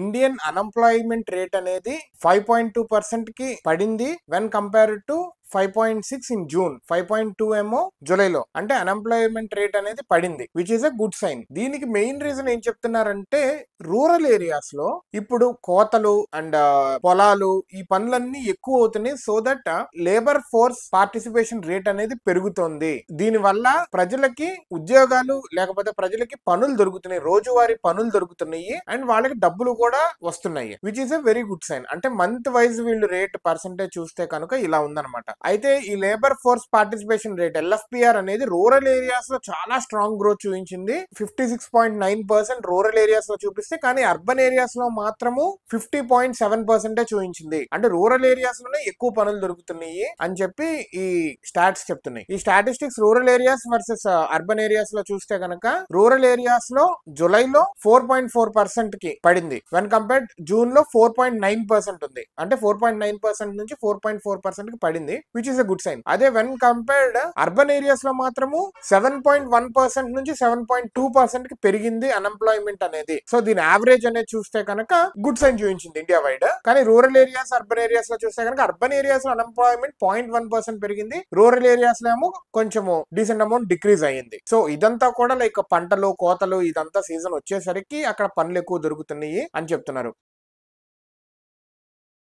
Indian unemployment rate అనేది 5.2% కి పడింది when compared to 5.6 in June. 5.2 ఏమో జూలైలో. అంటే అన్ఎంప్లాయ్మెంట్ రేట్ అనేది పడింది, which is a good sign. దీనికి మెయిన్ రీజన్ ఏం చెప్తున్నారంటే రూరల్ ఏరియాస్ లో ఇప్పుడు కోతలు అండ్ పొలాలు ఈ పనులన్నీ ఎక్కువ అవుతున్నాయి. So that labour force participation rate అనేది పెరుగుతోంది. దీని వల్ల ప్రజలకి ఉద్యోగాలు లేకపోతే ప్రజలకి పనులు దొరుకుతున్నాయి, రోజువారీ పనులు దొరుకుతున్నాయి అండ్ వాళ్ళకి డబ్బులు కూడా వస్తున్నాయి, which is a very good sign. అంటే మంత్ వైజ్ వీళ్ళు రేట్ పర్సెంటేజ్ చూస్తే కనుక ఇలా ఉందన్నమాట. అయితే ఈ labour force participation rate LFPR అనేది రూరల్ ఏరియాస్ లో చాలా స్ట్రాంగ్ గ్రోత్ చూపించింది. 56.9% రూరల్ ఏరియాస్ లో చూపిస్తే కానీ అర్బన్ ఏరియాస్ లో మాత్రము 50.7% చూపించింది. అంటే రూరల్ ఏరియాస్ లోనే ఎక్కువ పనులు దొరుకుతున్నాయి అని చెప్పి ఈ స్టాట్స్ చెప్తున్నాయి. ఈ statistics rural areas versus urban areas లో చూస్తే కనుక రూరల్ ఏరియాస్ లో జూలైలో 4.4% కి పడింది వెన్ కంపేర్డ్ జూన్ లో 4.9% ఉంది. అంటే 4.9% నుంచి 4.4% కి పడింది, which is a good sign. అదే వెన్ కంపేర్డ్ అర్బన్ ఏరియాస్ లో మాత్రము 7.1% నుంచి 7.2% కి పెరిగింది అన్ఎంప్లాయ్మెంట్ అనేది. సో దీని యావరేజ్ అనేది చూస్తే కనుక గుడ్ సైన్ చూపించింది ఇండియా వైడ్. కానీ రూరల్ ఏరియాస్ అర్బన్ ఏరియాస్ లో చూస్తే కనుక అర్బన్ ఏరియాస్ లో అన్ఎంప్లాయ్మెంట్ 0.1% పెరిగింది, రూరల్ ఏరియాస్ లో ఏమో కొంచెము డీసెంట్ అమౌంట్ డిక్రీజ్ అయ్యింది. సో ఇదంతా కూడా లైక్ పంటలు కోతలు ఇదంతా సీజన్ వచ్చేసరికి అక్కడ పనులు ఎక్కువ దొరుకుతున్నాయి అని చెప్తున్నారు.